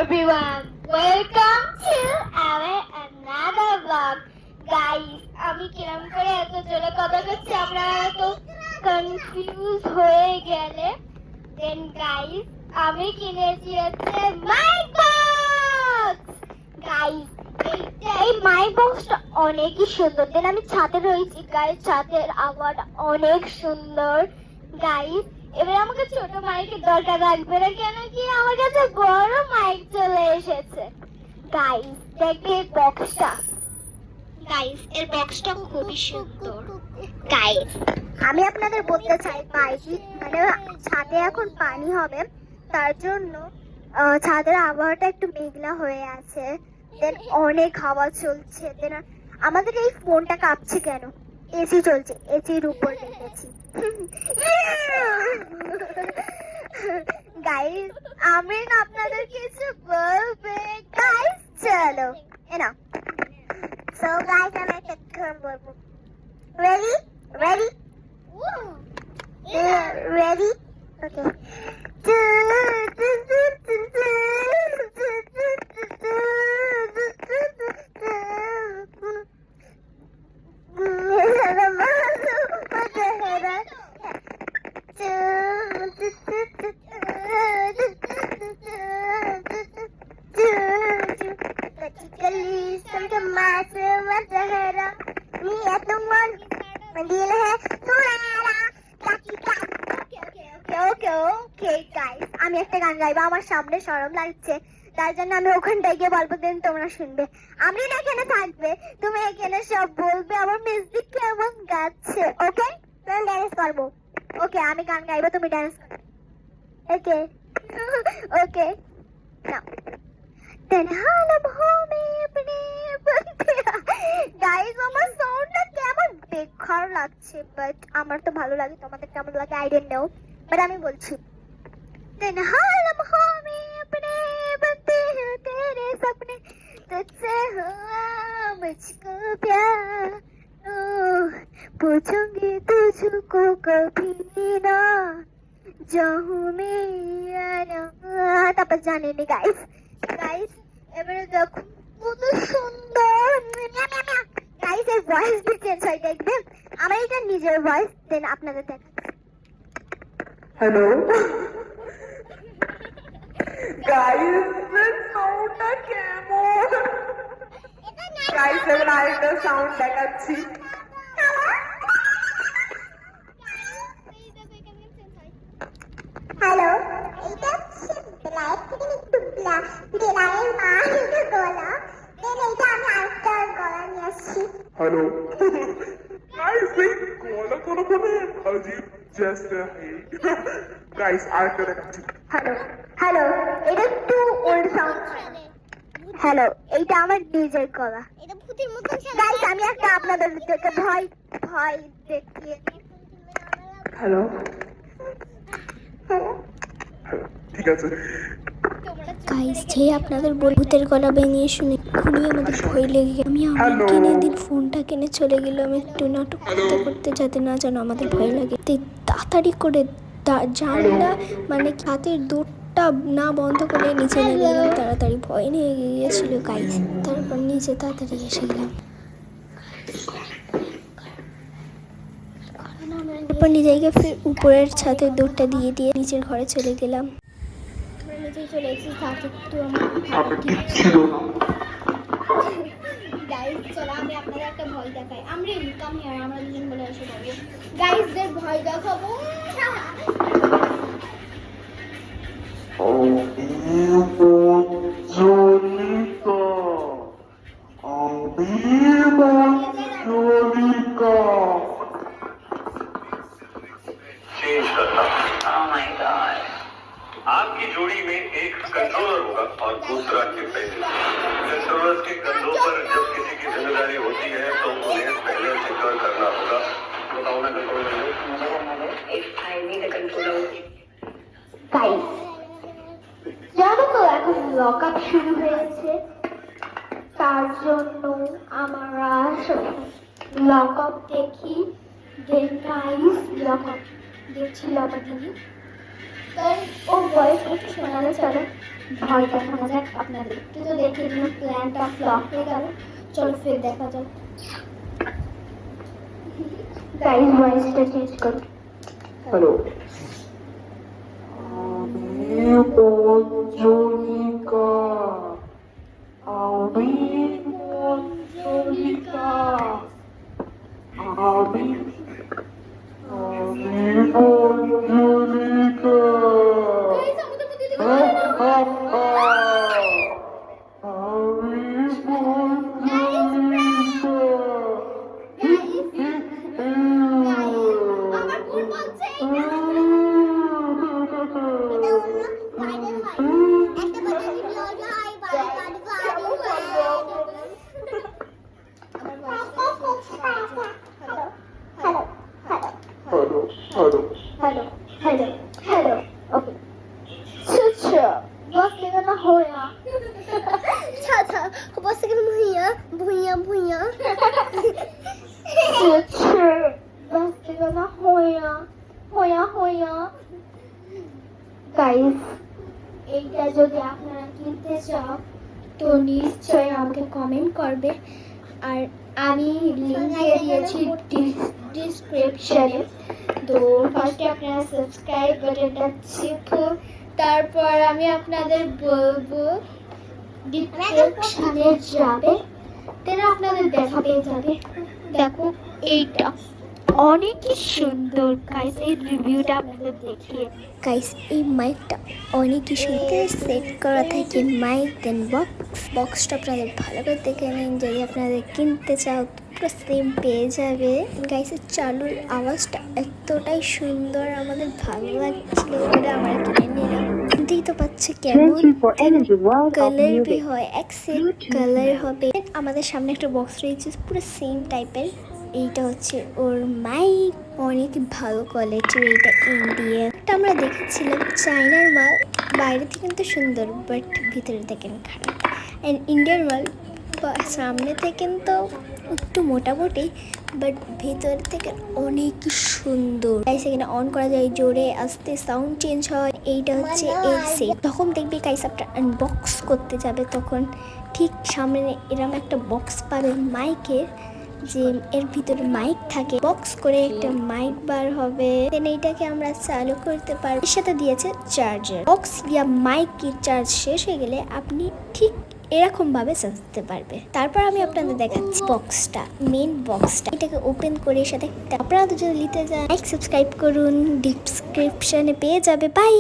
everyone, welcome to our another vlog. Guys, আমি কিরম করে এত জোরে কথা বলছি আপনারা তো কনফিউজ হয়ে গেলে। দেন গাইস, আমি কিনেছি হচ্ছে মাইক বক্স। গাইস, এই মাইক বক্সটা অনেকই সুন্দর। দেন আমি ছাদে রয়েছি গাইস, ছাদের আওয়াজটা অনেক সুন্দর। গাইস, এবার আমাকে ছোট মাইকের দরকার লাগবে না, কেন কি আমার কাছে বড় মাইক চলে এসেছে। গাইস, দেখে বক্সটা। গাইস, এর বক্সটা খুবই সুন্দর। গাইস, আমি আপনাদের বলতে চাই বাইরে মানে ছাদে এখন পানি হবে, তার জন্য ছাদের আবহাওয়াটা একটু মেঘলা হয়ে আছে। দেন অনেক হাওয়া চলছে। দেন আমাদের এই ফোনটা কাঁপছে কেন? এসি চলছে, এসির উপর রেখেছি। গাইস, আমি না আপনাদের কিছু বলবে। গাইস চলো এনা। সো গাইস, আমি একটা গান বলবো। Ready ready ready okay. আমি একটা গান গাইবো, আমার সামনে শরম লাগছে, তার জন্য আমি ওখানটায় গিয়ে বলবো, দেন তোমরা শুনবে। আমি না এখানে থাকবে, তুমি এখানে সব বলবে আমার মিউজিক কেমন গাচ্ছে। ওকে, তুমি ড্যান্স করবো। ওকে, আমি গান গাইবো, তুমি ড্যান্স করবে। ওকে ওকে নাও। तन्हा लम्हों में अपने बनते। গাইস, আমার সাউন্ডটা কেমন বেকার লাগছে, বাট আমার তো ভালো লাগে। তোমাদের কেমন লাগে আই ডোন্ট নো, বাট আমি বলছি। तन्हा लम्हों में अपने बनते हैं तेरे सपने, तुझसे हुआ मुझको प्यार, पूछूंगी तुझको कभी ना, जाऊं मैं তারপর জানেনি। গাইস গাইস, এবারে দেখো কত সুন্দর। গাইস, এর ভয়েস বি চেঞ্জ হয়, দেখবে আমার এটা নিজের ভয়েস। দেন আপনাদের দেখ। হ্যালো গাইস, সাউন্ডটা কেমন? গাইস, এবার আরেকটা সাউন্ড দেখাচ্ছি। হ্যালো, এটা হচ্ছে ব্ল্যাক থেকে একটু ব্ল্যাকের মা এটা গলা। দেন এইটা আমি আরেকটা গলা নিয়ে আসছি। हेलो गाइस, এই গলা কোনখানে अजीब जैसे है गाइस। আরেকটা দেখাচ্ছি। হ্যালো হ্যালো, এটা একটু ওল্ড সাউন্ড। হ্যালো, এইটা আমার নিজের গলা। এটা ভূতের মতন। গাইস, আমি একটা আপনাদের ভয় ভয় দেখিয়ে। হ্যালো ঠিক আছে। গাইস, যে আপনাদের ভূতের গলা বেরিয়ে শুনে খুবই আমাদের ভয় লেগে গেল। আমি আমার কিনে দিন ফোনটা কিনে চলে গেলাম একটু নাটক করতে করতে, যাতে না যেন আমাদের ভয় লাগে। তাড়াতাড়ি করে জানলা মানে ছাদের দৌড়টা না বন্ধ করে নিচে নেমে গেলাম। তাড়াতাড়ি ভয় নিয়ে গিয়েছিল গাইস। তারপর নিচে তাড়াতাড়ি এসে গেলাম। তারপর নিজে গিয়ে ফের উপরের ছাদের দৌড়টা দিয়ে নিচের ঘরে চলে গেলাম। নিচে চলে এসেছি, থাকে একটু আমার ছিল না। গাইস, চলো আমি আপনাদের একটা ভয় দেখাই। আমরা ইনকাম হিয়ার, আমরা দুজন বলে এসে বলবো। গাইসদের ভয় দেখাবো। आपकी जोड़ी में एक कंट्रोलर होगा और दूसरा डिपेंडेंट। कंट्रोलर के कंधों पर जब किसी की जिम्मेदारी होती है तो उन्हें पहले सिक्योर करना होगा। बताओ ना कंट्रोलर। জানো তো এখন লক আপ শুরু হয়েছে, তার জন্য আমরা লক আপ দেখি। দেন গাইস, লক আপ দেখছি, লক আপ দেখি। কারণ ওর ভয়েস একটু শোনালে চলো ভয় দেখানো যাক আপনাদের একটু তো দেখে নিন প্ল্যানটা ফ্লপ হয়ে গেল চলো ফের দেখা যাক গাইস ভয়েসটা চেঞ্জ করো হ্যালো আমি মঞ্জুলিকা আমি মঞ্জুলিকা আমি মঞ্জুলিকা গাইস আমাদের মধ্যে দিকে ভালো না আমার ভুল বলছে hello hello hello hello hello okay अच्छा बस के ना होया अच्छा बस के भुइया भुइया भुइया अच्छा बस के ना होया होया होया गाइस এইটা যদি আপনারা কিনতে চাও তো নিশ্চয়ই আমাকে কমেন্ট করবে আর আমি লিংক দিয়ে দিয়েছি ডিসক্রিপশনে তো ফার্স্টে আপনারা সাবস্ক্রাইব বাটনটা চিপুন তারপর আমি আপনাদের বলবো ডিসক্রিপশনে যাবে দেন আপনাদের দেখা পেয়ে যাবে দেখো এইটা অনেকই সুন্দর গাইস এই রিভিউটা আপনাদের দেখিয়ে গাইস এই মাইকটা অনেকই সুন্দর সেট করা থাকে মাইক দেন বক্সটা আপনাদের ভালো করে দেখে নিন যদি আপনাদের কিনতে চাও পুরো সেম পেয়ে যাবে গাইসের চালুর আওয়াজটা এতটাই সুন্দর আমাদের ভালো লাগছিল বলে আমরা কিনে নিলাম শুনতেই তো পাচ্ছে কেমন কালার বি হয় এক্সেপ্ট কালার হবে আমাদের সামনে একটা বক্স রয়েছে পুরো সেম টাইপের এইটা হচ্ছে ওর মাইক অনেক ভালো কোয়ালিটির এইটা ইন্ডিয়া এটা আমরা দেখেছিলাম চায়নার মাল বাইরে থেকে কিন্তু সুন্দর বাট ভিতরে থেকে খারাপ অ্যান্ড ইন্ডিয়ার মাল সামনে থেকে তো একটু মোটামুটি বাট ভিতর থেকে অনেক সুন্দর সেখানে অন করা যায় জোরে আস্তে সাউন্ড চেঞ্জ হয় এইটা হচ্ছে এর সেট তখন দেখবি গাইস আপনার আনবক্স করতে যাবে তখন ঠিক সামনে এরকম একটা বক্স পাবে মাইকের যে এর ভিতরে মাইক থাকে বক্স করে একটা মাইক বার হবে দেন এইটাকে আমরা চালু করতে পারবো এর সাথে দিয়েছে চার্জার বক্স দিয়া মাইকের চার্জ শেষ হয়ে গেলে আপনি ঠিক এরকম ভাবে চালাতে পারবে তারপর আমি আপনাদের দেখাচ্ছি বক্সটা মেন বক্সটা এটাকে ওপেন করে এর সাথে আপনারা যদি নিতে চান লাইক সাবস্ক্রাইব করুন ডিসক্রিপশনে পেয়ে যাবে বাই